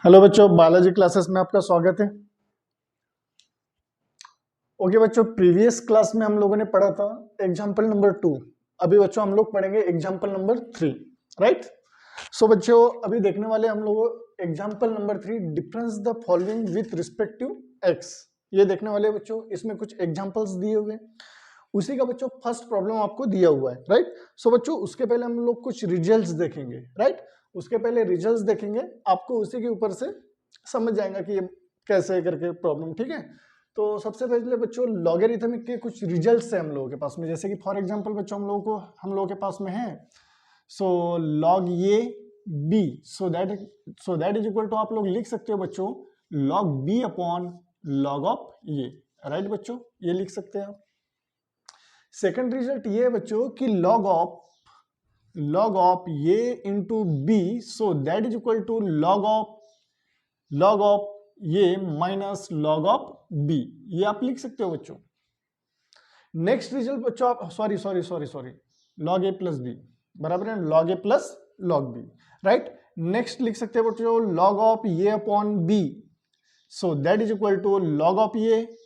Hello बच्चों, biology classes में आपका स्वागत है। ओके बच्चों, प्रीवियस क्लास में हम लोगों ने पढ़ा था एग्जाम्पल नंबर 2। अभी बच्चों हम लोग पढ़ेंगे एग्जाम्पल नंबर 3, राइट। सो बच्चों अभी देखने वाले हम लोग example number 3, difference the following with respect to X. ये देखने वाले बच्चों, इसमें कुछ एग्जाम्पल्स दिए हुए हैं, उसी का बच्चों फर्स्ट प्रॉब्लम आपको दिया हुआ है, राइट। सो बच्चों उसके पहले हम लोग कुछ रिजल्ट्स देखेंगे, राइट। उसके पहले रिजल्ट्स देखेंगे, आपको उसी के ऊपर से समझ जाएगा कि ये कैसे करके प्रॉब्लम, ठीक है। तो सबसे पहले बच्चों लॉगरिथमिक के कुछ रिजल्ट्स है हम लोगों के पास में, जैसे कि फॉर एग्जांपल बच्चों हम लोगों के पास में है so log A B, so that is equal to, आप लोग लिख सकते हो बच्चों log B upon log of ये, राइट बच्चों, ये लिख सकते हैं आप। सेकंड रिजल्ट ये है बच्चों कि लॉग ऑफ ये into B, so that is equal to log of ये माइनस लॉग ऑफ बी, ये आप लिख सकते हो बच्चों। नेक्स्ट रिजल्ट बच्चों आप sorry log A plus B बराबर है log A plus log B, right. Next लिख सकते हो बच्चों लॉग ऑफ ये upon B, so that is equal to log of ये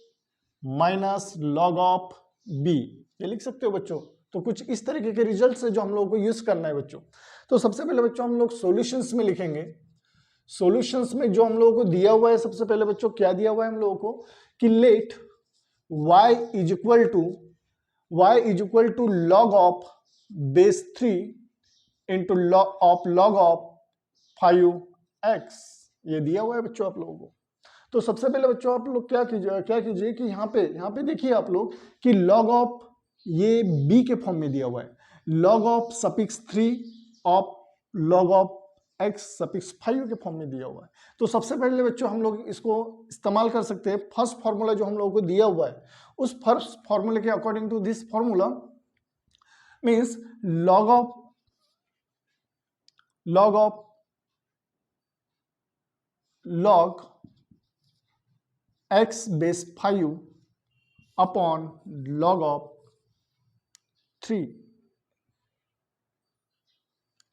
माइनस लॉग ऑफ बी, ये लिख सकते हो बच्चों। तो कुछ इस तरीके के रिजल्ट्स है जो हम लोगों को यूज करना है बच्चों। तो सबसे पहले बच्चों हम लोग सॉल्यूशंस में लिखेंगे। सॉल्यूशंस में जो हम लोगों को दिया हुआ है, सबसे पहले बच्चों क्या दिया हुआ है हम लोगों को कि let y is equal to log of base 3 into log of 5x, ये दिया हुआ है बच्चों आप लोगों को। तो सबसे पहले बच्चों आप लोग क्या कीजिए कि यहाँ पे देखिए आप लोग कि लॉग ऑफ ये b के फॉर्म में दिया हुआ है, log of suffix 3 of log of x suffix 5 के फॉर्म में दिया हुआ है। तो सबसे पहले बच्चों हम लोग इसको इस्तेमाल कर सकते हैं। फर्स्ट फॉर्मूला जो हम लोगों को दिया हुआ है, उस फर्स्ट फॉर्मूले के according to this formula means log x base 5 upon log of 3,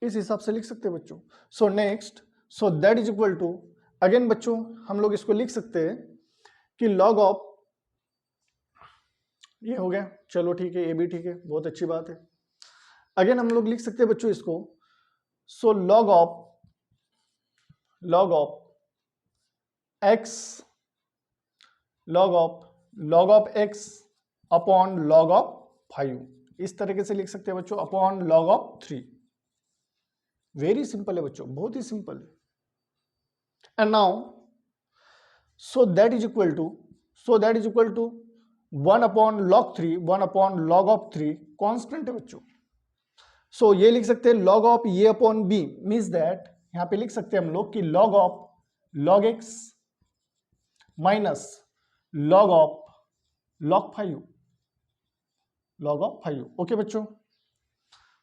इस हिसाब से लिख सकते हैं बच्चों। So next, so that is equal to, again बच्चों हम लोग इसको लिख सकते हैं कि लॉग ऑफ, ये हो गया, चलो ठीक है, ये भी ठीक है, बहुत अच्छी बात है। अगेन हम लोग लिख सकते हैं बच्चों इसको, so log of X upon log of 5, इस तरीके से लिख सकते हैं बच्चों, upon log of 3। Very simple है बच्चों, बहुत ही सिंपल है। And now so that is equal to 1 upon log 3, 1 upon log of 3 constant है बच्चों। सो ये लिख सकते हैं लॉग ऑफ ये अपॉन बी, मीन्स दैट यहां पे लिख सकते हैं हम लोग कि log of log x minus log of log 5, okay बच्चों।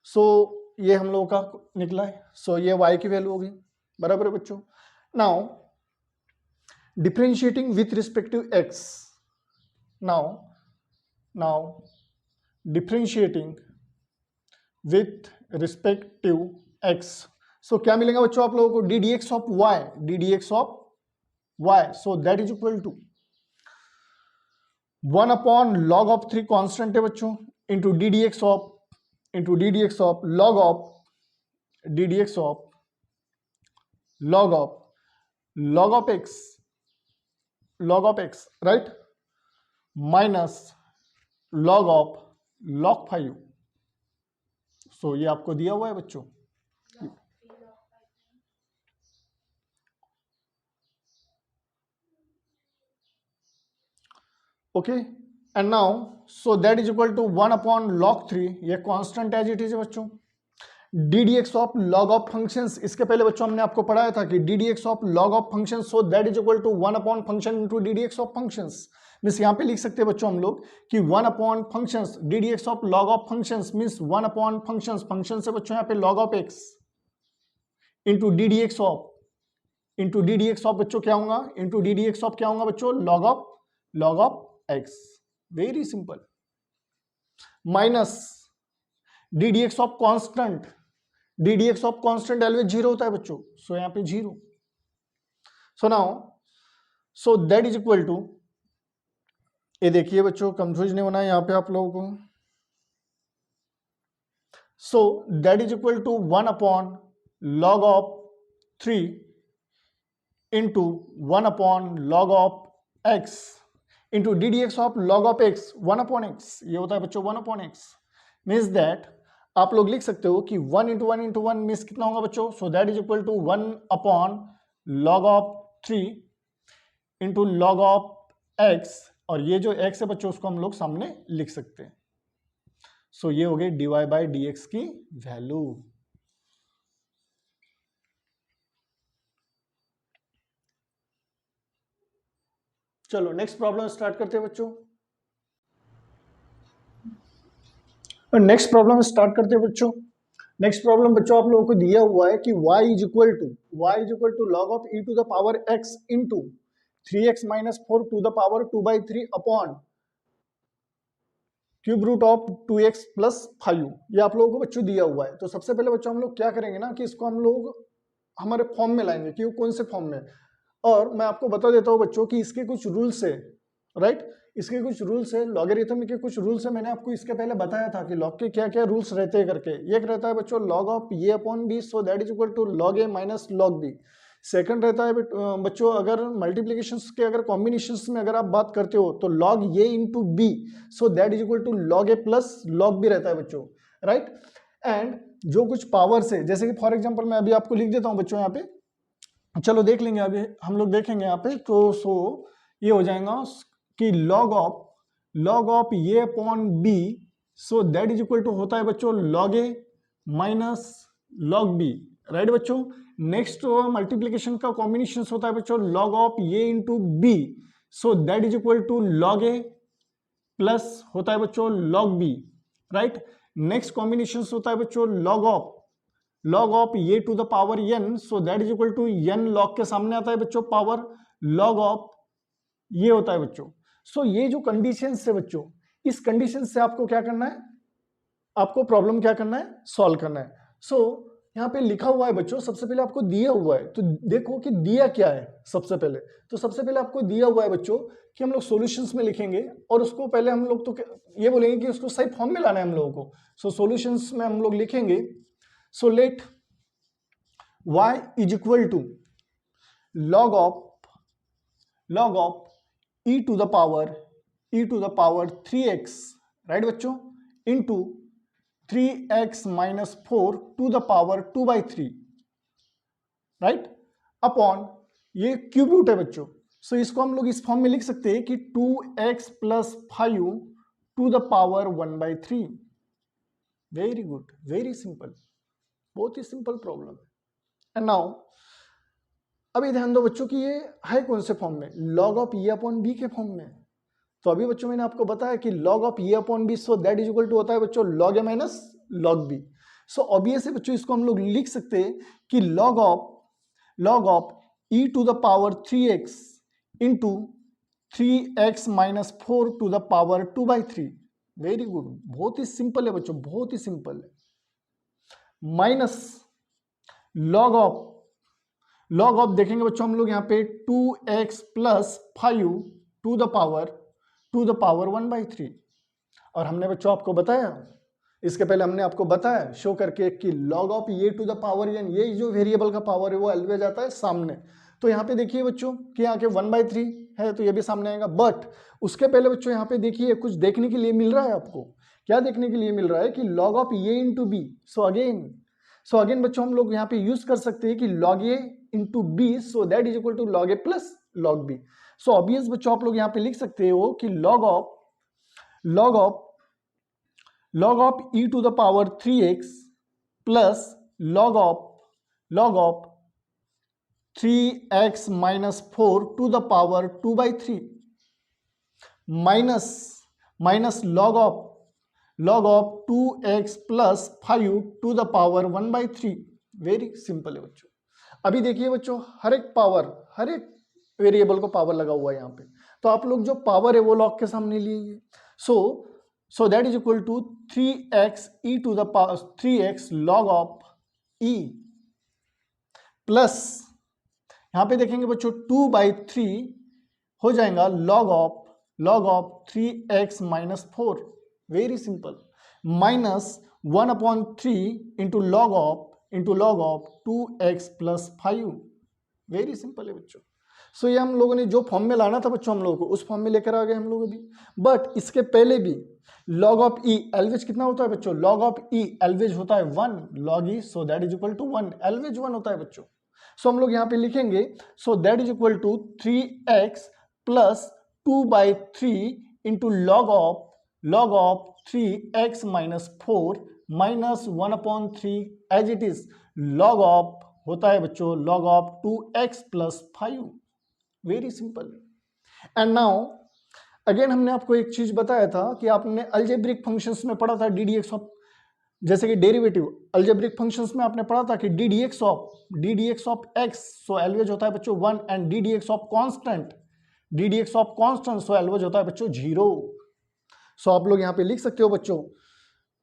सो ये हम लोगों का निकला है। सो ये y की वैल्यू होगी, बराबर है बच्चों। Now differentiating with respect to x, now differentiating with respect to x, so क्या मिलेगा बच्चों आप लोगों को, ddx of y, so that is equal to 1 upon log of 3 constant है बच्चों, into ddx of log of x, right, minus log of log 5। So ये आपको दिया हुआ है बच्चों। Okay, and now so that is equal to 1 upon log 3, ये constant as it is है बच्चों। ddx of log of functions, इसके पहले बच्चों हमने आपको पढ़ाया था कि ddx of log of functions, so that is equal to 1 upon function into ddx of functions. Means यहां पे लिख सकते हैं बच्चों हम लोग कि 1 upon functions, ddx of log of functions means 1 upon functions, function से बच्चों यहां पे log of x into ddx of बच्चों क्या होगा, इंटू ddx ऑफ क्या होगा बच्चों, log of x, very simple, minus ddx of constant, ddx of constant always 0 होता है बच्चों, सो यहां पे 0, so now so that is equal to, ये देखिए बच्चों कंफ्यूज नहीं होना है यहाँ पे आप लोगों को। So that is equal to 1 upon log of 3 into 1 upon log of x into D D x of log of x 1 upon x, ये होता है बच्चों 1 अपॉन x। मीन्स दैट आप लोग लिख सकते हो कि 1 इंटू 1 इंटू 1 मीन्स कितना होगा बच्चों, so that is equal to 1 upon log of 3 into log of x, और ये जो x है बच्चों उसको हम लोग सामने लिख सकते हैं। सो ये हो गई dy बाई डी एक्स की वैल्यू। चलो नेक्स्ट प्रॉब्लम स्टार्ट करते हैं बच्चों। नेक्स्ट प्रॉब्लम स्टार्ट करते हैं बच्चों। नेक्स्ट प्रॉब्लम बच्चों आप लोगों को दिया हुआ है कि y is equal to log of e to the power x into 3x minus 4 to the power 2/3 upon cube root of 2x plus 5। ये आप लोगों को बच्चों दिया हुआ है। तो सबसे पहले बच्चों हम लोग क्या करेंगे ना कि इसको हम लोग हमारे फॉर्म में लाएंगे कि वो कौन से फॉर्म में, और मैं आपको बता देता हूँ बच्चों कि इसके कुछ रूल्स है, राइट। इसके कुछ रूल्स है, लॉगरिथम के कुछ रूल्स है। मैंने आपको इसके पहले बताया था कि लॉग के क्या क्या रूल्स रहते हैं करके। एक रहता है बच्चों log of A upon B, so that is equal to log A minus log B. Second रहता है बच्चों अगर मल्टीप्लिकेशंस के अगर कॉम्बिनेशंस में अगर आप बात करते हो तो log A into B, so that is equal to log A plus log B रहता है बच्चों, राइट। एंड जो कुछ पावर्स है, जैसे कि फॉर एग्जांपल मैं अभी आपको लिख देता हूं बच्चों यहाँ पे, चलो देख लेंगे अभी हम लोग देखेंगे यहाँ पे। तो सो ये हो जाएगा कि log of A upon B, so that is equal to होता है बच्चों log A minus log B, right बच्चों। नेक्स्ट मल्टीप्लीकेशन का कॉम्बिनेशन होता है बच्चों log of A into B, so that is equal to log A plus होता है बच्चों log B, right. Next combination होता है बच्चों log of A to the power n, so that is equal to n log के सामने आता है बच्चों पावर लॉग ऑफ ये होता है बच्चों। सो ये जो कंडीशन है बच्चों, इस कंडीशन से आपको क्या करना है, आपको प्रॉब्लम क्या करना है, सॉल्व करना है। सो यहाँ पे लिखा हुआ है बच्चों, सबसे पहले आपको दिया हुआ है तो देखो कि दिया क्या है। सबसे पहले आपको दिया हुआ है बच्चों कि हम लोग सॉल्यूशंस में लिखेंगे, और उसको पहले हम लोग तो ये बोलेंगे कि उसको सही फॉर्म में लाना है हम लोगों को। सो सॉल्यूशंस में हम लोग लिखेंगे, so let y is equal to log of e to the power 3x, right बच्चों, into 3x minus 4 to the power 2/3, right, upon ये क्यूब रूट है बच्चों। सो इसको हम लोग इस फॉर्म में लिख सकते हैं कि 2x plus 5 to the power 1/3। Very good, very simple, बहुत ही सिंपल प्रॉब्लम है। एंड नाउ अभी ध्यान दो बच्चों कि ये है कौन से फॉर्म में, log of A upon B के फॉर्म में। तो अभी बच्चों मैंने आपको बताया कि log of A upon B, so that is equal to होता है बच्चों log A minus log B. So obvious है बच्चों इसको हम लोग लिख सकते हैं कि log of e to the power 3x into 3x minus 4 to the power 2/3। Very good, बहुत ही सिंपल है बच्चों, बहुत ही सिंपल है। माइनस log ऑफ देखेंगे बच्चों हम लोग यहाँ पे 2x plus 5 to the power 1/3। और हमने बच्चों आपको बताया, इसके पहले हमने आपको बताया शो करके कि log of A to the power n, ये जो वेरिएबल का पावर है वो ऑलवेज आता है सामने। तो यहाँ पे देखिए बच्चों कि यहाँ के 1/3 है तो ये भी सामने आएगा। बट उसके पहले बच्चों यहाँ पे देखिए कुछ देखने के लिए मिल रहा है आपको। क्या देखने के लिए मिल रहा है कि log of A into B. So again बच्चों हम लोग यहाँ पे यूज कर सकते हैं कि log A into B, so that is equal to log A plus log B. So obvious बच्चों आप लोग यहाँ पे लिख सकते हो कि log of e to the power 3x plus log of 3x minus 4 to the power 2/3 minus log of 2x plus 5 to the power 1/3। Very simple है बच्चों। अभी देखिए बच्चों हर एक वेरिएबल को पावर लगा हुआ है यहाँ पे, तो आप लोग जो पावर है वो लॉग के सामने लिए। So that is equal to 3x e to the power 3x log of e plus यहाँ पे देखेंगे बच्चों 2/3 हो जाएगा log of 3x minus 4, very simple, minus 1/3 into log of 2x plus 5, very simple है बच्चों। सो ये हम लोगों ने जो फॉर्म में लाना था बच्चों हम लोगों को उस फॉर्म में लेकर आ गए हम लोग अभी। बट इसके पहले भी log ऑफ e एलवेज कितना होता है बच्चों, log ऑफ e एलवेज होता है 1 log e, so that is equal to 1, always 1 होता है बच्चों। सो हम लोग यहाँ पे लिखेंगे so that is equal to 3x plus 2/3 into log of 3x minus 4 minus 1/3 as it is log of होता है बच्चों log of 2x plus 5, very simple. And now again हमने आपको एक चीज बताया था कि आपने अलजेब्रिक फंक्शंस में पढ़ा था ddx ऑफ, जैसे कि डेरिवेटिव अलजेब्रिक फंक्शंस में आपने पढ़ा था कि ddx of x, so always होता है बच्चों 1, and ddx of constant so always होता है बच्चों 0। सो आप लोग यहाँ पे लिख सकते हो बच्चों,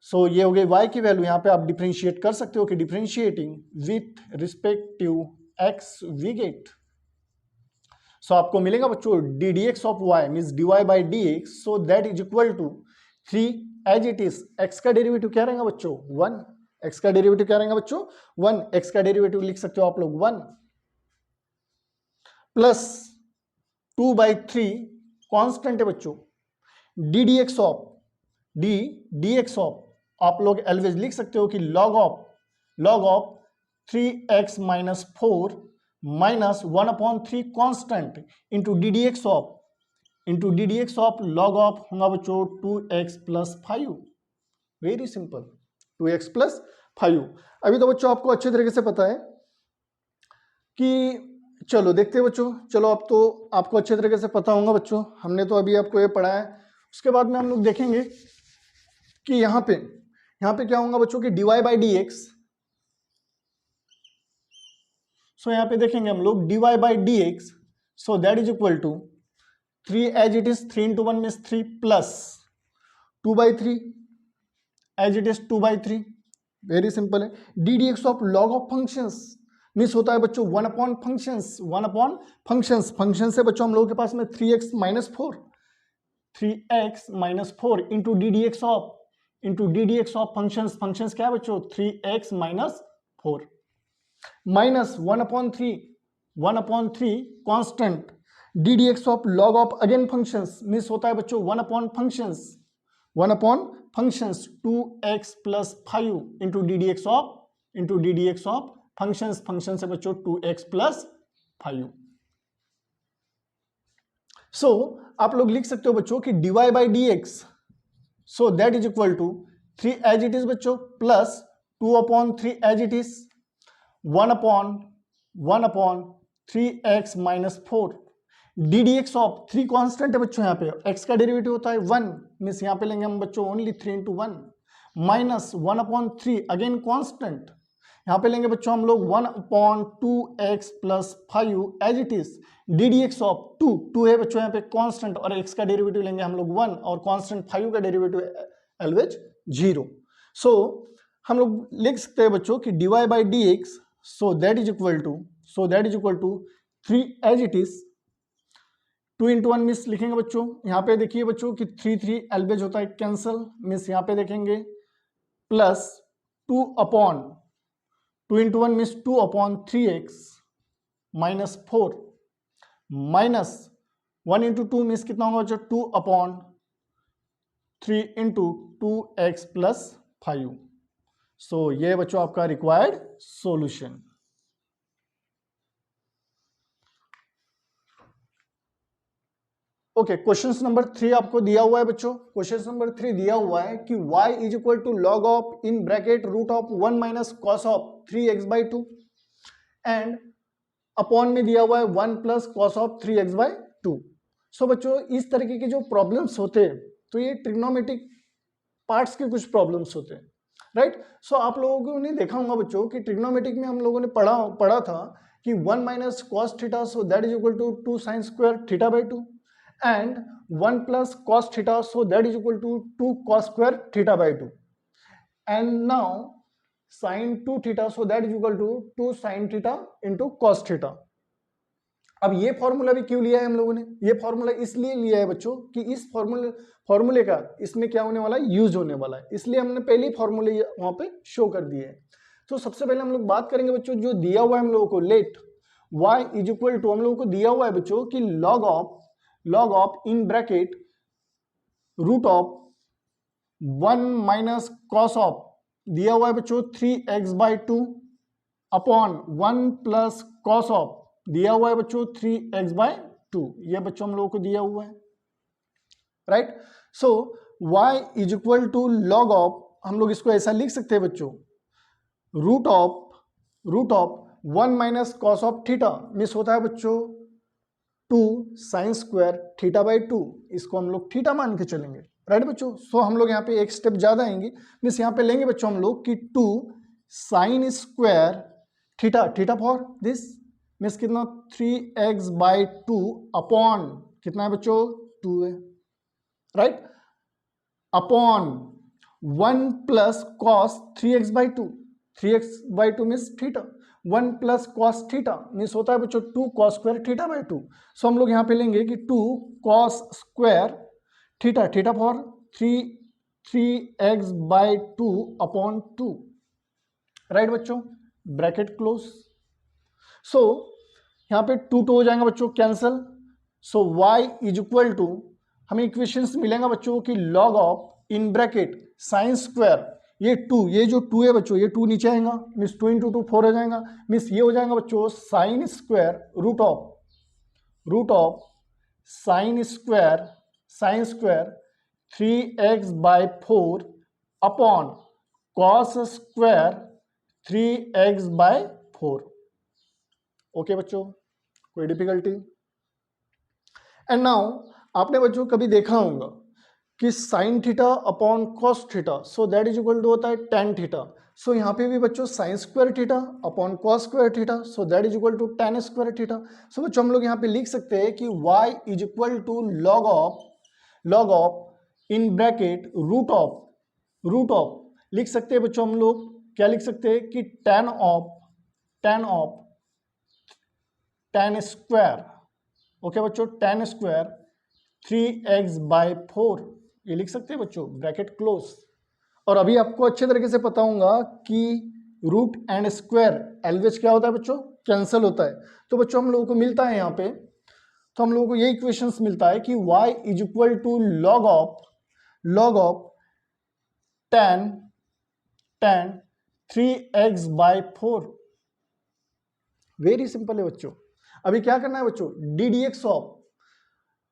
सो ये हो गई y की वैल्यू, यहाँ पे आप डिफरेंशिएट कर सकते हो कि differentiating with respective x we get, so आपको मिलेगा बच्चों ddx of y means dy by dx, so that is equal to 3 as it is, x का डेरिवेटिव क्या रहेगा बच्चों 1, x का डेरिवेटिव क्या रहेगा बच्चों 1, x का डेरिवेटिव लिख सकते हो आप लोग 1 प्लस 2/3 कांस्टेंट है बच्चों, dx ऑफ आप लोग एलवेज लिख सकते हो कि log of 3x minus 4 minus 1/3 constant into ddx of log of होगा बच्चों 2x plus 5, very simple 2x plus 5। अभी तो बच्चों आपको अच्छे तरीके से पता है कि चलो देखते हैं बच्चों, चलो अब तो आपको अच्छे तरीके से पता होगा बच्चों, हमने तो अभी आपको ये पढ़ा है। उसके बाद में हम लोग देखेंगे कि यहाँ पे क्या होगा बच्चों कि dy बाई dx, सो यहाँ पे देखेंगे हम लोग dy by dx, so that is equal to 3 as it is 3 into 1 means 3 plus 2/3 as it is 2/3, very simple है। ddx of log of functions means होता है बच्चों 1 अपॉन फंक्शन से बच्चों हम लोगों के पास में 3x minus 4 into ddx of functions क्या है बच्चों 3x minus 4 minus 1/3 constant ddx of log of again functions means होता है बच्चों 1 upon functions 2x plus 5 into ddx of function से बच्चों 2x प्लस 5। सो आप लोग लिख सकते हो बच्चों कि dy by dx, so that is equal to 3 as it is बच्चों plus 2/3 as it is 1 upon 3x minus 4 ddx of 3 constant है बच्चों, यहाँ पे x का डेरिवेटिव होता है 1 मीन्स यहाँ पे लेंगे हम बच्चों only 3 into 1 minus 1/3 again constant, यहाँ पे लेंगे बच्चों हम लोग 1/2x plus 5 as it is ddx of 2 है बच्चों यहाँ पे कांस्टेंट, और x का डेरिवेटिव लेंगे हम लोग 1 और कांस्टेंट 5 का डेरिवेटिव एलवेज 0। सो हम लोग लिख सकते हैं बच्चों कि dy by dx, so that is equal to 3 as it is 2 into 1 means लिखेंगे बच्चों, यहाँ पे देखिए बच्चों कि 3 एलवेज होता है कैंसल मीन्स यहाँ पे देखेंगे plus 2 into 1 means 2/3x minus 4 minus 1 into 2 means कितना होगा बच्चों 2/3 into 2x प्लस 5। सो ये बच्चों आपका required solution. Okay, question number 3 आपको दिया हुआ है बच्चों, क्वेश्चन नंबर 3 दिया हुआ है कि y is equal to log of in bracket root of 1 minus cos of 3x/2 and upon में दिया हुआ है 1 प्लस कॉस ऑफ 3x/2। सो बच्चों इस तरीके के जो प्रॉब्लम्स होते हैं तो ये ट्रिग्नोमेट्रिक पार्ट्स के कुछ प्रॉब्लम्स होते हैं, राइट। सो आप लोगों ने देखा होगा बच्चों कि ट्रिग्नोमेट्रिक में हम लोगों ने पढ़ा था कि 1 minus cos theta, so that is equal to 2 sine square theta and 1 plus cos theta, so that is equal to 2 cos square theta/2 and now sin 2 theta, so that is equal to 2 sin theta into cos theta। अब ये formula भी क्यों लिया है हम लोगों ने, ये फॉर्मूला इसलिए लिया है बच्चों कि इस फॉर्मूले का इसमें क्या होने वाला है, यूज होने वाला है, इसलिए हमने पहले ही फॉर्मूले वहां पे शो कर दिए हैं। तो सबसे पहले हम लोग बात करेंगे बच्चों, जो दिया हुआ है हम लोगों को, let y is equal to, हम लोगों को दिया हुआ है बच्चों कि log of in bracket root of 1 minus cos of, दिया हुआ है बच्चों 3x/2 upon 1 plus cos of, दिया हुआ है बच्चों 3x/2, ये बच्चों हम लोगों को दिया हुआ है, right. So y is equal to log of, हम लोग इसको ऐसा लिख सकते हैं बच्चों, root of 1 minus cos of theta, मिस होता है बच्चों 2 साइन स्क्वायर थीटा बाई 2, इसको हम लोग थीटा मान के चलेंगे, राइट बच्चों। सो हम लोग यहाँ पे एक स्टेप ज्यादा आएंगे, मिस यहाँ पे लेंगे बच्चों हम लोग कि 2 sine square theta for this, miss कितना 3x/2 अपॉन कितना है बच्चों 2 है, right, upon 1 plus cos 3x/2 means theta, 1 plus cos theta means होता है बच्चों 2 कॉस स्क्वायर थीटा बाई 2। सो हम लोग यहाँ पे लेंगे कि 2 cos square theta for 3x/2 upon 2, right बच्चों, ब्रैकेट क्लोज। सो यहाँ पे 2 हो जाएगा बच्चों cancel. So y is equal to, हमें इक्वेशंस मिलेगा बच्चों की log of in bracket sine square, ये 2, ये जो 2 है बच्चों, ये 2 नीचे आएगा, मीन्स 2 × 2 4 हो जाएगा, मीन्स ये हो जाएगा बच्चों sine square root of sine square 3x/4 upon cos square 3x/4। Okay बच्चों, कोई डिफिकल्टी? एंड नाउ आपने बच्चों कभी देखा होगा कि sine theta upon cos theta, so that is equal to होता है टेन थीटा। सो यहाँ पे भी बच्चों sine square theta upon cos square theta, so that is equal to tan square theta. So बच्चों हम लोग यहाँ पे लिख सकते हैं कि y is equal to log of in bracket root of लिख सकते हैं बच्चों हम लोग, क्या लिख सकते हैं कि टेन स्क्वायर, ओके बच्चों, टेन स्क्वायर 3x/4, ये लिख सकते हैं बच्चों, ब्रैकेट क्लोज। और अभी आपको अच्छे तरीके से पता होगा कि रूट एंड स्क्वायर एलवेज क्या होता है बच्चों, कैंसिल होता है। तो बच्चों हम लोगों को मिलता है यहाँ पे, तो हम लोगों को ये इक्वेशंस मिलता है कि y is equal to log of tan 3x/4। Very simple है बच्चों। अभी क्या करना है बच्चों, ddx ऑफ,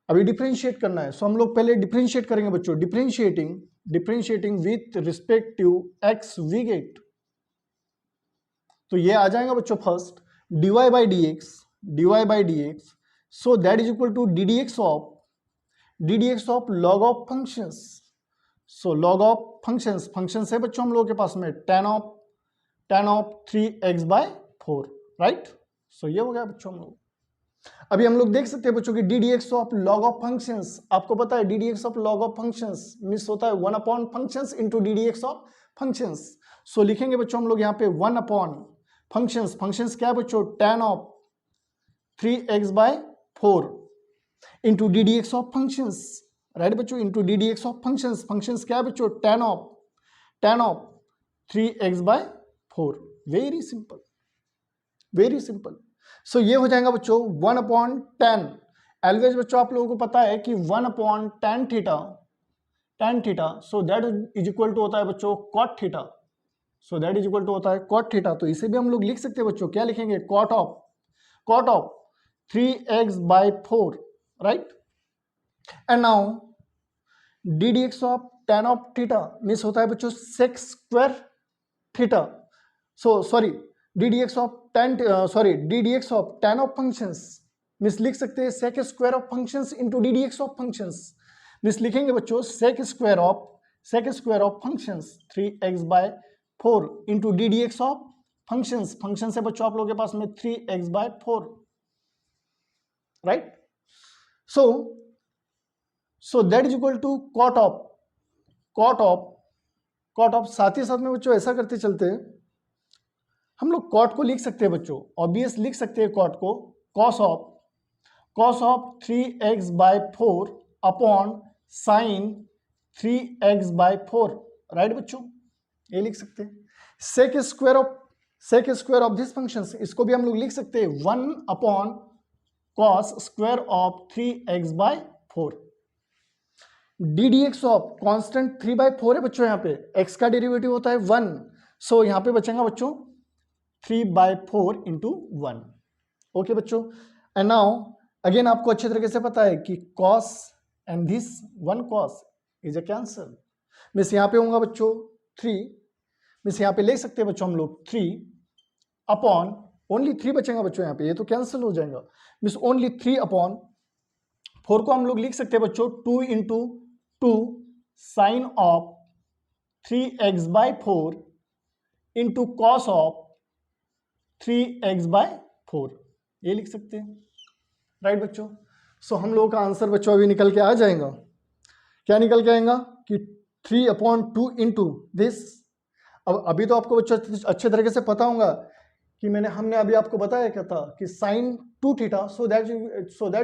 अभी डिफरेंशिएट करना है। सो हम लोग पहले डिफरेंशिएट करेंगे बच्चों, differentiating with respect to x we get. तो ये आ जाएगा बच्चों first dy by dx, so that is equal to ddx of log of functions. So log of functions है बच्चों हम लोगों के पास में टेन ऑफ 3x/4, राइट। सो ये हो गया बच्चों हम लोग। अभी हम लोग देख सकते हैं बच्चों की ddx of log of functions, आपको पता है ddx of log of functions मिस होता है 1 upon functions into ddx of functions. So लिखेंगे बच्चों हम लोग यहाँ पे 1 अपॉन फंक्शंस क्या है बच्चों, tan of 3x/4 into ddx of functions, right बच्चों, इनटू ddx ऑफ फंक्शंस क्या है बच्चों, tan of 3x/4। Very simple. So ये हो जाएगा बच्चों 1/10। एलवेज बच्चों आप लोगों को पता है कि 1/tan theta, so that is equal to होता है बच्चों cot theta, so that is equal to होता है cot थीटा। तो इसे भी हम लोग लिख सकते हैं बच्चों, क्या लिखेंगे, cot of 3x/4, right. And now ddx of tan of theta मिस होता है बच्चों sec square theta, so sorry ddx of tan of functions मिस लिख सकते हैं sec square of functions into ddx of functions, मिस लिखेंगे बच्चों sec square of functions 3x/4 into ddx of functions है बच्चों आप लोगों के पास में 3x/4, right. So that is equal to cot of, साथ ही साथ में बच्चों ऐसा करते चलते हैं, हम लोग कॉट को लिख सकते हैं बच्चों, ऑब्वियस लिख सकते हैं कॉट को cos cos of 3x/4 upon sine 3x/4, right बच्चों, ये लिख सकते हैं। Sec square of this function, इसको भी हम लोग लिख सकते हैं 1 upon cos square of 3x/4। D D x of constant 3/4 है बच्चों, यहाँ पे x का डेरिवेटिव होता है 1, सो यहाँ पे बचेगा बच्चों 3/4 इंटू 1। ओके बच्चों, एंड नाउ अगेन आपको अच्छे तरीके से पता है कि cos and this 1 cos is a cancel, means यहाँ पे होगा बच्चों 3, मीन्स यहाँ पे ले सकते हैं बच्चों हम लोग 3 अपॉन ओनली 3 बचेगा बच्चों, यहाँ पे ये तो कैंसिल हो जाएगा, मीन्स ओनली 3 अपॉन 4 को हम लोग लिख सकते हैं बच्चों 2 into 2 sine of 3x/4 into cos of 3x/4, ये लिख सकते हैं, राइट बच्चों। सो हम लोगों का आंसर बच्चों अभी निकल के आ जाएगा, क्या निकल के आएगा कि 3/2 इंटू दिस। अब अभी तो आपको बच्चों अच्छे तरीके से पता होगा कि हमने अभी आपको बताया क्या था कि sine 2 theta, so that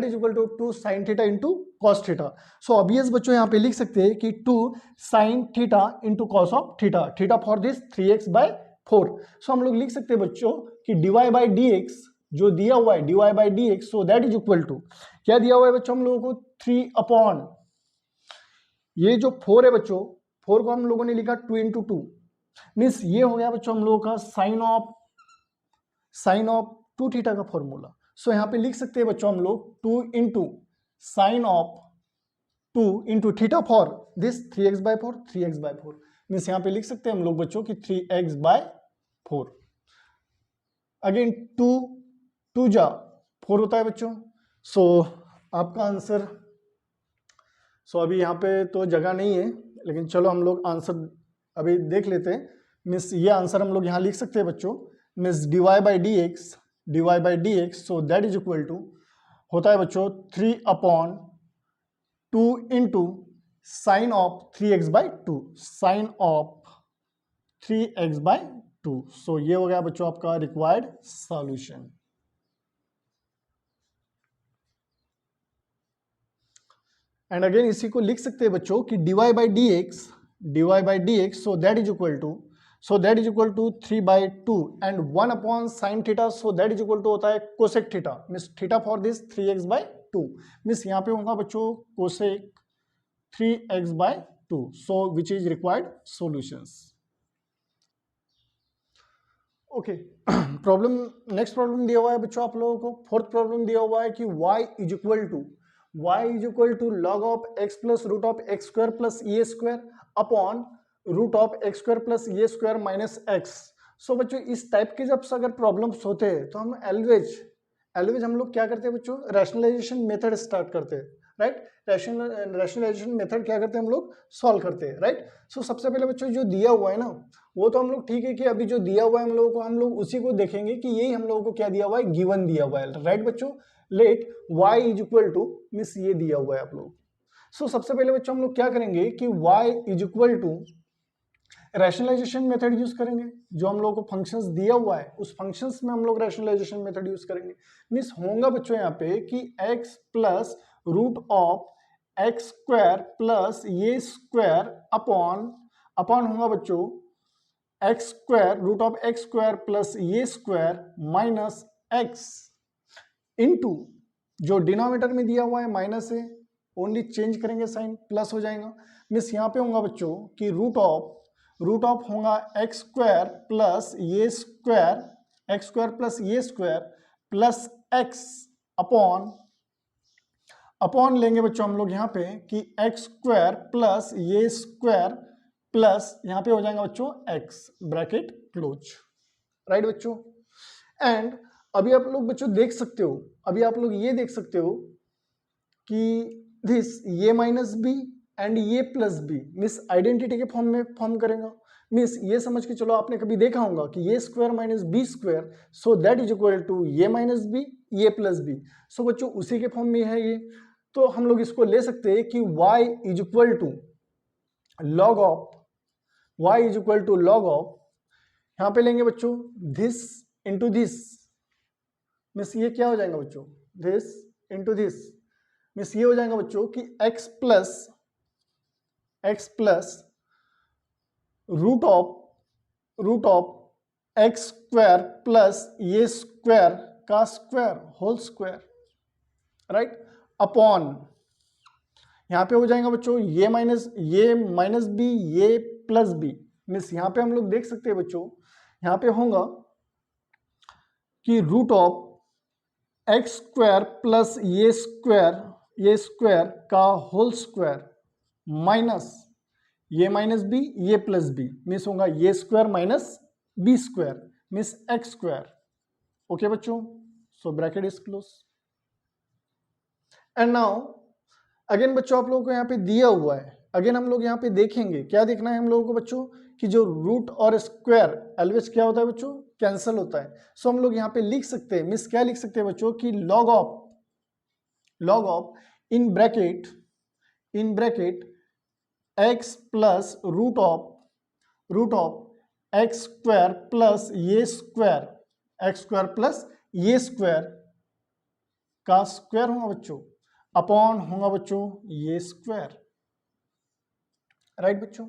is equal to 2 sine theta into cos theta. So obvious बच्चों यहाँ पे लिख सकते हैं कि 2 sine theta into cos of theta, theta for this 3x/4। सो हम लोग लिख सकते हैं बच्चों कि dy/dx जो दिया हुआ है dy/dx, so that is equal to क्या दिया हुआ है बच्चों हम लोगों को 3 अपॉन ये जो 4 है बच्चों, 4 को हम लोगों ने लिखा 2 इंटू 2, मीन्स ये हो गया बच्चों हम लोगों का साइन ऑफ 2 थीटा का फॉर्मूला। सो यहाँ पे लिख सकते हैं बच्चों हम लोग 2 into sine of 2 into theta for this 3x/4 means यहाँ पे लिख सकते हैं हम लोग बच्चों की 3x/4। अगेन 2 जा 4 होता है बच्चों, सो आपका आंसर, सो अभी यहाँ पे तो जगह नहीं है, लेकिन चलो हम लोग आंसर अभी देख लेते हैं। मीन्स ये आंसर हम लोग यहाँ लिख सकते हैं बच्चों, means dy/dx, so that is equal to होता है बच्चों 3/2 into sine of 3x/2, sine of 3x/2। So ये हो गया बच्चों आपका रिक्वायर्ड सॉल्यूशन। एंड अगेन इसी को लिख सकते हैं बच्चों कि dy/dx, so that is equal to 3/2 and 1 upon sine theta, so that is equal to होता है cosec theta, means theta for this 3x/2, means यहाँ पे होगा बच्चों cosec 3x/2, so which is required solutions. Okay, next problem दिया हुआ है बच्चों आप लोगों को, फोर्थ प्रॉब्लम दिया हुआ है कि y is equal to log of x plus root of x square plus A square upon root of x square plus A square minus x. So बच्चों इस टाइप के जब अगर प्रॉब्लम्स होते हैं तो हम एलवेज हम लोग क्या करते हैं बच्चों, रैशनलाइजेशन मेथड स्टार्ट करते हैं, राइट। रैशनलाइजेशन मेथड क्या करते हैं हम लोग, सॉल्व करते हैं, राइट। सो सबसे पहले बच्चों जो दिया हुआ है ना, वो तो हम लोग ठीक है कि अभी जो दिया हुआ है हम लोगों को, हम लोग उसी को देखेंगे कि यही हम लोगों को क्या दिया हुआ है, गिवन दिया हुआ है, राइट बच्चों। Let y is equal to means ये दिया हुआ है आप लोग। सो सबसे पहले बच्चों हम लोग क्या करेंगे कि y is equal to rationalisation method use करेंगे, जो हम लोगों को फंक्शंस दिया हुआ है उस फंक्शंस में हम लोग रैशनलाइजेशन मेथड यूज करेंगे। मीन्स होगा बच्चों यहाँ पे कि x plus root of x square plus ये स्क्वायर अपॉन होगा बच्चों x square root of x square plus ये स्क्वायर माइनस एक्स इनटू जो डिनोमिनेटर में दिया हुआ है माइनस है, ओनली चेंज करेंगे साइन, प्लस हो जाएगा। मीन्स यहाँ पे होगा बच्चों कि रूट ऑफ होगा एक्स स्क्वायर प्लस ये स्क्वायर, एक्स स्क्वायर प्लस ये स्क्वायर प्लस एक्स अपॉन लेंगे बच्चों हम लोग यहाँ पे कि एक्स स्क्वायर प्लस ये स्क्वायर प्लस यहाँ पे हो जाएगा बच्चों एक्स, ब्रैकेट क्लोज, राइट बच्चों। एंड अभी आप लोग बच्चों देख सकते हो, अभी आप लोग ये देख सकते हो कि दिस ये माइनस बी एंड ये प्लस बी मीन्स आइडेंटिटी के फॉर्म में फॉर्म करेगा। मीन्स ये समझ के चलो, आपने कभी देखा होगा कि a square minus B square, so that is equal to a minus B ये प्लस बी। सो बच्चों उसी के फॉर्म में है ये, तो हम लोग इसको ले सकते हैं कि y is equal to log of यहाँ पे लेंगे बच्चों दिस इंटू दिस, मीन्स ये क्या हो जाएगा बच्चों, दिस इंटू दिस, मीन्स ये हो जाएगा बच्चों कि x plus root of x square plus ये स्क्वायर का square whole square, right, upon यहां पे हो जाएगा बच्चों ये माइनस बी ये प्लस बी, मीन्स यहां पे हम लोग देख सकते हैं बच्चों, यहां पे होगा कि root of x square plus ये स्क्वायर का होल स्क्वायर माइनस बी ये प्लस बी, मीन्स होगा A square minus B square, means x square. Okay बच्चों, so bracket is close. And now again बच्चों आप लोगों को यहाँ पे दिया हुआ है, अगेन हम लोग यहाँ पे देखेंगे, क्या देखना है हम लोगों को बच्चों कि जो रूट और स्क्वायर ऑलवेज क्या होता है बच्चों, कैंसिल होता है। सो हम लोग यहाँ पे लिख सकते हैं, मीन्स क्या लिख सकते हैं बच्चों कि log of in bracket x plus root of x square plus ये स्क्वायर का स्क्वायर होगा बच्चों, अपॉन होगा बच्चों ये स्क्वायर, राइट बच्चों।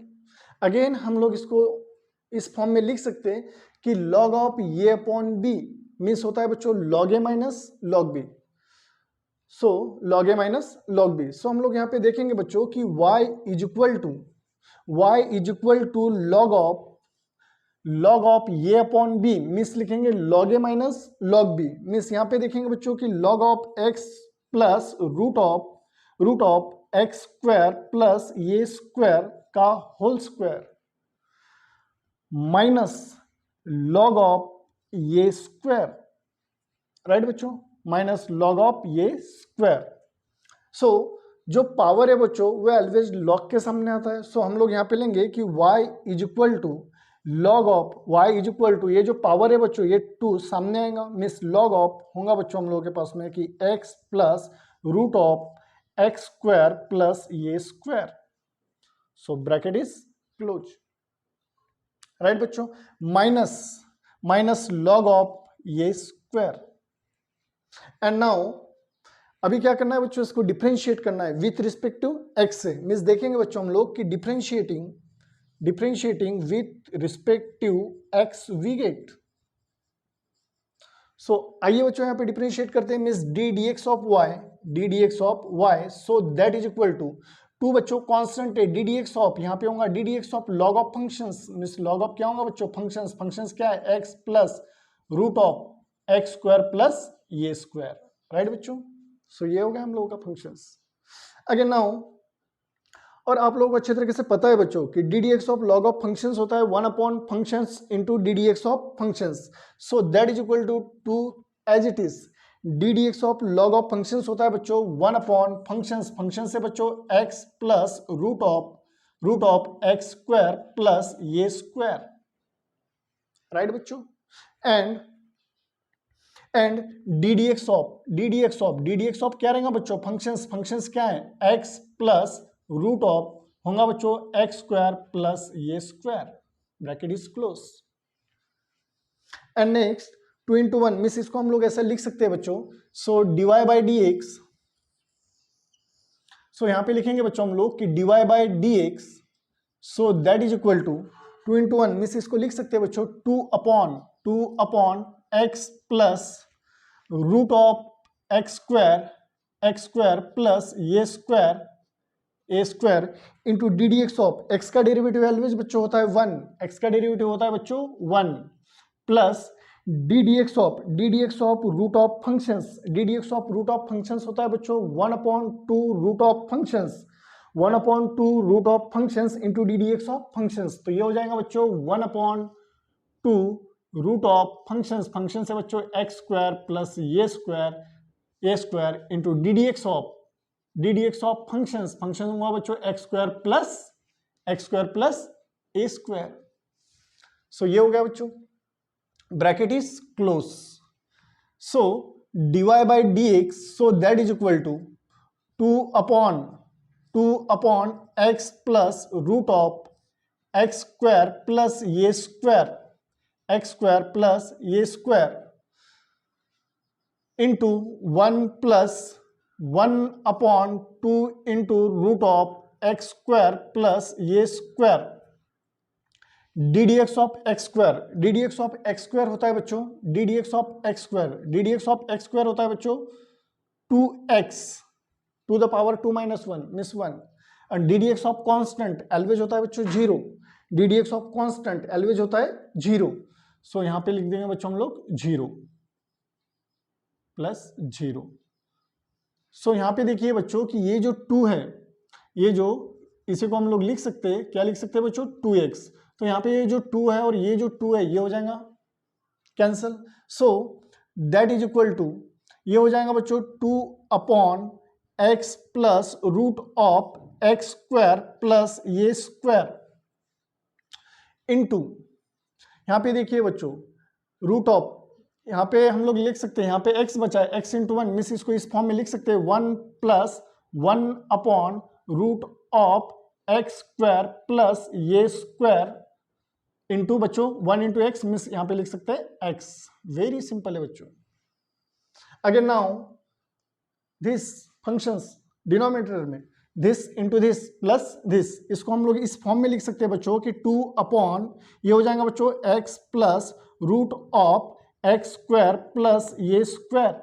अगेन हम लोग इसको इस फॉर्म में लिख सकते हैं कि लॉग ऑफ ये अपॉन बी मीन्स होता है बच्चों log A minus log B, so log A minus log B. So हम लोग यहाँ पे देखेंगे बच्चों कि y is equal to log of ये अपॉन बी मीन्स लिखेंगे log A minus log B, means यहाँ पे देखेंगे बच्चों कि log of x plus root of x square plus ये स्क्वायर का whole square minus log of A square, right बच्चों, minus log of A square. सो जो पावर है बच्चों वो ऑलवेज लॉग के सामने आता है। सो हम लोग यहाँ पे लेंगे कि y is equal to log of ये जो पावर है बच्चों ये 2 सामने आएगा, मीन्स लॉग ऑफ होगा बच्चों हम लोगों के पास में कि x plus root of x square plus ये square, so bracket is close, right बच्चों, minus log of A square. And now अभी क्या करना है बच्चों, इसको डिफरेंशिएट करना है विथ रिस्पेक्ट टू एक्स से, मीन्स देखेंगे बच्चों हम लोग कि differentiating with respect to x we get. So आइए बच्चों यहाँ पे डिफरेंशिएट करते हैं, means D D x of Y, so that is equal to बच्चों कांस्टेंट है डी डी एक्स ऑफ, यहाँ पे होगा d D x of log of functions, means log of क्या होगा बच्चों फंक्शंस क्या है x plus root of x square plus ये स्क्वायर, राइट बच्चों। सो ये हो गया हम लोगों का फंक्शंस। अगेन नाउ और आप लोगों को अच्छे तरीके से पता है बच्चों कि D D x of log of functions होता है 1 upon functions into D D x of functions, so that is equal to as it is d D x of log of functions होता है बच्चों 1 अपॉन फंक्शंस से बच्चों x plus root of x square plus ये square, right बच्चों। And d D x of क्या रहेगा बच्चों फंक्शंस क्या है एक्स प्लस रूट ऑफ होगा बच्चों एक्स स्क्वायर प्लस ये square, bracket is close. And next 2 into 1 means इसको हम लोग ऐसा लिख सकते हैं बच्चों, so dy by D x, so यहां पे लिखेंगे बच्चों हम लोग कि dy by D x, so that is equal to 2 into 1 means इसको लिख सकते हैं बच्चों 2 upon x plus root of x square plus ये square a square into D D x of x का डेरिवेटिव ऑलवेज बच्चों होता है 1, एक्स का डेरिवेटिव होता है बच्चों 1 plus d D x of root of functions होता है बच्चों 1 upon 2 root of functions into D D x of functions, तो ये हो जाएगा बच्चों 1 अपॉन 2 रूट ऑफ फंक्शन से बच्चों एक्स स्क्वायर प्लस ये square into D D x of function हुआ बच्चों x square plus A square, so ये हो गया बच्चों, bracket is close. So dy by D x, so that is equal to 2 upon x plus root of x square plus ये square into 1 plus 1/2 into root of x square plus ये square D D x of x square. D D x of x square होता है बच्चों, D D x of x square, D D x of x square होता है बच्चों 2x to the power 2 - 1 miss 1। और D D x of constant always होता है बच्चों 0, D D x of constant always होता है 0। सो यहां पे लिख देंगे बच्चों हम लोग 0 प्लस 0। सो यहां पे देखिए बच्चों कि ये जो 2 है, ये जो इसी को हम लोग लिख सकते हैं, क्या लिख सकते हैं बच्चों 2x। तो यहाँ पे ये जो 2 है और ये जो 2 है ये हो जाएगा cancel. So that is equal to ये हो जाएगा बच्चों 2/x plus root of x square plus ये स्क्वायर इनटू यहाँ पे देखिए बच्चों रूट ऑफ, यहाँ पे हम लोग लिख सकते हैं, यहाँ पे x बचा है x इंटू 1 मिस इसको इस फॉर्म में लिख सकते हैं 1 प्लस 1/रूट ऑफ एक्स स्क्वायर प्लस ये स्क्वायर इंटू बच्चों 1 इंटू एक्स मिस यहाँ पे लिख सकते हैं x। वेरी सिंपल है बच्चों। Again now this functions denominator में this into this plus this, इसको हम लोग इस फॉर्म में लिख सकते हैं बच्चों कि 2 ये हो जाएगा बच्चों x plus root of x square plus ये स्क्वायर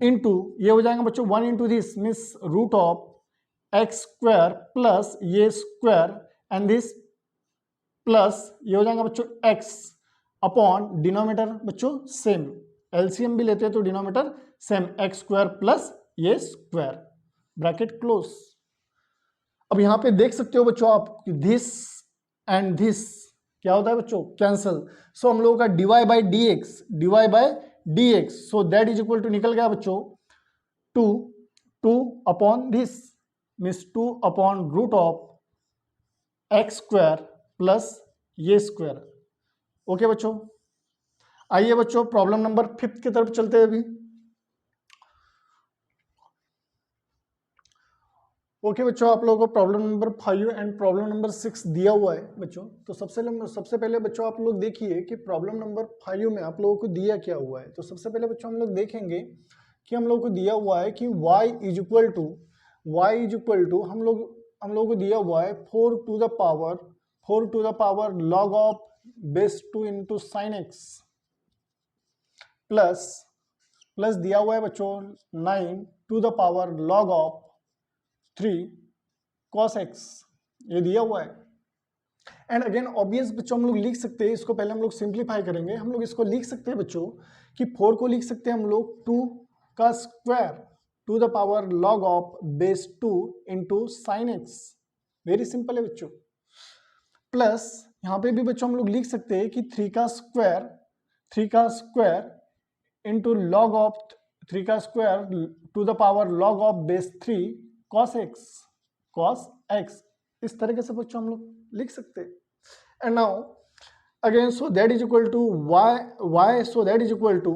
इंटू ये हो जाएगा बच्चों 1 इंटू दिस मिस root of x square plus ये स्क्वायर एंड दिस प्लस ये हो जाएगा बच्चों x अपॉन डिनोमिनेटर बच्चों सेम, एलसीएम भी लेते हैं तो denominator same x square plus ये स्क्वायर ब्रैकेट क्लोज। अब यहां पे देख सकते हो बच्चों आप दिस एंड दिस क्या होता है बच्चों कैंसल। सो हम लोगों का dy by D x so that is equal to निकल गया बच्चों 2 upon this means 2 upon root of x square plus ये स्क्वायर। ओके बच्चों, आइए बच्चों प्रॉब्लम नंबर 5 की तरफ चलते हैं अभी। ओके बच्चों, आप लोगों को problem number 5 and problem number 6 दिया हुआ है बच्चों। तो सबसे पहले बच्चों आप लोग देखिए कि प्रॉब्लम नंबर 5 में आप लोगों को दिया क्या हुआ है। तो सबसे पहले बच्चों हम लोग देखेंगे कि हम लोग को दिया हुआ है कि y इज इक्वल टू हम लोगों को दिया हुआ है 4 to the power log of base 2 into sine x plus दिया हुआ है बच्चों 9 to the power log of 3 cos x, ये दिया हुआ है। एंड अगेन ऑब्वियस बच्चों हम लोग लिख सकते हैं, इसको पहले हम लोग सिंप्लीफाई करेंगे। हम लोग इसको लिख सकते हैं बच्चों कि 4 को लिख सकते हैं हम लोग 2 का square to the power log of base 2 into sine x. Very simple है बच्चों। प्लस यहाँ पे भी बच्चों हम लोग लिख सकते हैं कि 3 का स्क्वायर इंटू लॉग ऑफ 3 का square to the power log of base 3 cos x। इस तरीके से बच्चों हम लोग लिख सकते हैं। And now again so that is equal to y so that is equal to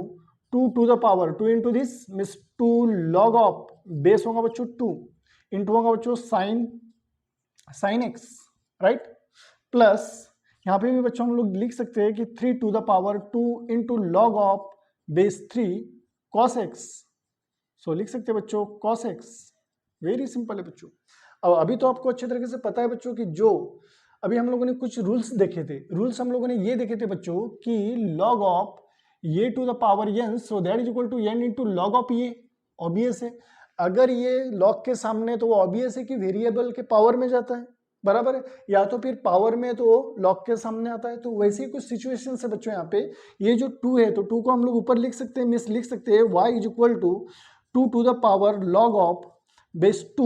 2 to the power 2 into this means 2 log of base होगा बच्चों 2 इंटू होगा बच्चों साइन x राइट। प्लस यहाँ पे भी बच्चों हम लोग लिख सकते हैं कि 3 to the power 2 into log of base 3 cos x। सो लिख सकते हैं बच्चों cos x। वेरी सिंपल है बच्चों। अब अभी तो आपको अच्छे तरीके से पता है बच्चों कि जो अभी हम लोगों ने कुछ रूल्स देखे थे, रूल्स हम लोगों ने ये देखे थे बच्चों कि log ऑफ ये to the power n so that is equal to n into log of a. Obvious है, अगर ये लॉग के सामने तो वो ऑब्वियस है कि वेरिएबल के पावर में जाता है, बराबर है, या तो फिर पावर में तो लॉग के सामने आता है। तो वैसे ही कुछ सिचुएशन है बच्चों। यहाँ पे ये जो 2 है तो 2 को हम लोग ऊपर लिख सकते हैं, मीन्स लिख सकते हैं y is equal to 2 to the power log of base 2,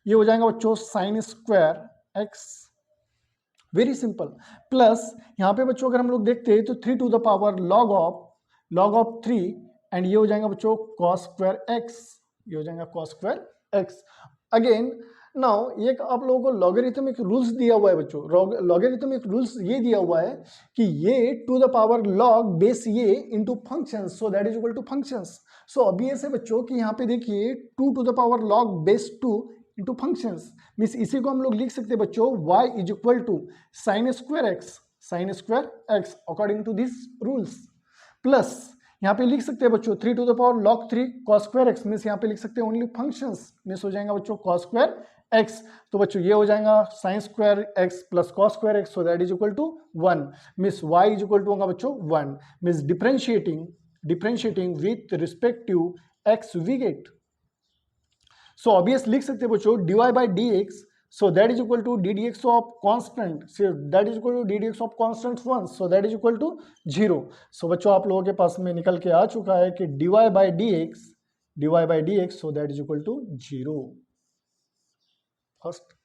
ये हो जाएगा बच्चों sine square x। Very simple. Plus यहाँ पे बच्चों अगर हम लोग देखते हैं तो 3 to the power log of 3 and ये हो जाएगा बच्चों cos स्क्वायर x, ये हो जाएगा cos square x। Again now ये आप लोगों को लॉगरिथमिक रूल्स दिया हुआ है बच्चों। लॉगरिथमिक रूल्स ये दिया हुआ है कि ये to the power log base A into functions so that is equal to functions. So obvious है बच्चों कि यहाँ पे देखिए 2 to the power log base 2 into functions means इसी को हम लोग लिख सकते हैं बच्चों y is equal to sine square x according to this rules. Plus यहाँ पे लिख सकते हैं बच्चों 3 to the power log 3 cos square x, means यहाँ पे लिख सकते हैं ओनली फंक्शंस, मीन्स हो जाएगा बच्चों cos स्क्वायर एक्स। तो बच्चों ये हो जाएगा sin square x plus cos square x, so that is equal to 1, means y is equal to होगा बच्चों 1, means differentiating with respect to x we get. So obvious लिख सकते हैं बच्चों dy by D x, so that is equal to ddx of constant, so that is equal to ddx of constant 1, so that is equal to 0। so बच्चों आप लोगों के पास में निकल के आ चुका है कि dy by dx so that is equal to 0। First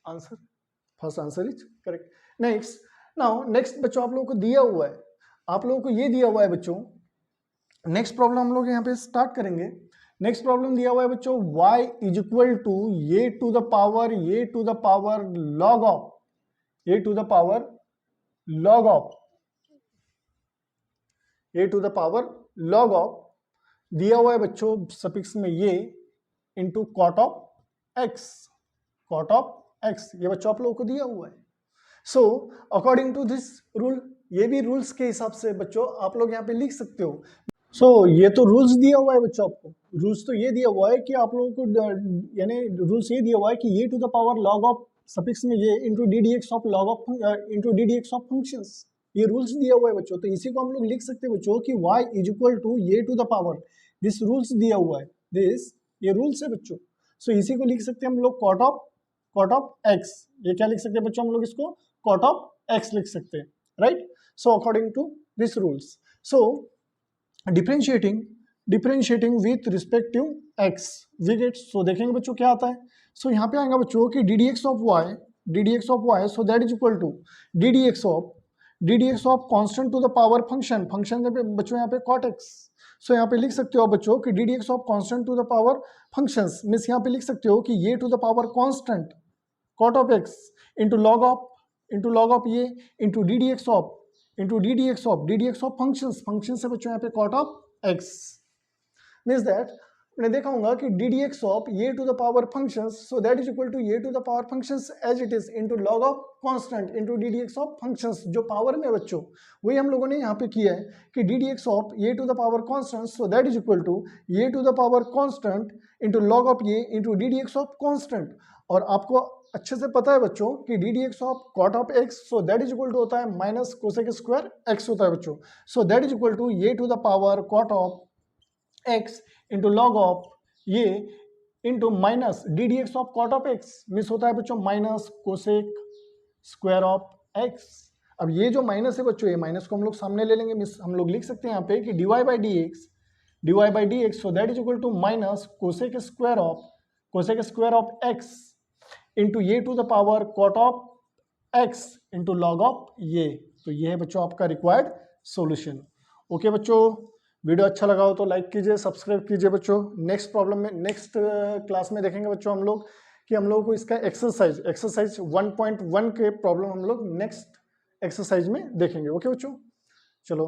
answer is correct. Next बच्चों आप लोगों को दिया हुआ है, आप लोगों को ये दिया हुआ है बच्चों, नेक्स्ट प्रॉब्लम हम लोग यहाँ पे स्टार्ट करेंगे। नेक्स्ट प्रॉब्लम दिया हुआ है बच्चों y is equal to a to the power log of A to the power log of दिया हुआ है बच्चों सफिक्स में ये इंटू कॉट ऑफ एक्स, ये बच्चों आप लोगों को दिया हुआ है। So according to this rule, ये भी रूल्स के हिसाब से बच्चों आप लोग यहाँ पे लिख सकते हो। सो ये तो रूल्स दिया हुआ है बच्चों, आपको रूल्स तो ये दिया हुआ है कि आप लोगों को यानी रूल्स ये दिया हुआ है कि ये to the power log of suffix में ये into D D x of log of into D D x of functions, ये रूल्स दिया हुआ है बच्चों। तो इसी को हम लोग लिख सकते हैं बच्चों कि y इज इक्वल टू ये to the power, this rules दिया हुआ है, ये रूल्स है बच्चों। सो इसी को लिख सकते हैं हम लोग कॉट ऑफ एक्स, ये क्या लिख सकते हैं बच्चों हम लोग इसको कॉट ऑफ एक्स लिख सकते हैं, right. So according to this rules, so differentiating with respect to x we get, so देखेंगे बच्चों क्या आता है। सो यहाँ पे आएगा बच्चों कि D D x of Y so that is equal to D D x of constant to the power function बच्चों यहाँ पे कॉट एक्स। सो यहाँ पे लिख सकते हो बच्चों कि D D x of constant to the power functions, means यहाँ पे लिख सकते हो कि ये to the power constant cot of x into log of ये into D D x of function से बच्चों यहाँ पे cot of x, means that मैंने देखा होगा कि डी डी एक्स ऑफ ये to the power functions, so that is equal to ये to the power functions as it is into log of constant into D D x of functions, जो power में बच्चों वही हम लोगों ने यहाँ पे किया है कि डी डी एक्स ऑफ ये to the power constant, so that is equal to ये to the power constant into log of ये into D D x of constant. और आपको अच्छे से पता है बच्चों कि D D x of cot of x, so that is equal to होता है माइनस कोसेक स्क्वायर एक्स होता है बच्चों। So that is equal to ये to the power cot of x into log of ये into minus D D x of cot of x, मिस होता है बच्चों minus cosec square of x. अब ये जो माइनस है बच्चों, ये माइनस को हम लोग सामने ले लेंगे, मिस हम लोग लिख सकते हैं यहाँ पे कि D Y by D x so that is equal to minus cosec square of x into A to the power cot of x into log of A. तो ये है बच्चों आपका रिक्वायर्ड सॉल्यूशन। ओके बच्चों, वीडियो अच्छा लगा हो तो लाइक कीजिए, सब्सक्राइब कीजिए बच्चों। नेक्स्ट क्लास में देखेंगे बच्चों हम लोग कि हम लोगों को इसका एक्सरसाइज 1.1 के प्रॉब्लम हम लोग नेक्स्ट एक्सरसाइज में देखेंगे। ओके बच्चों, चलो।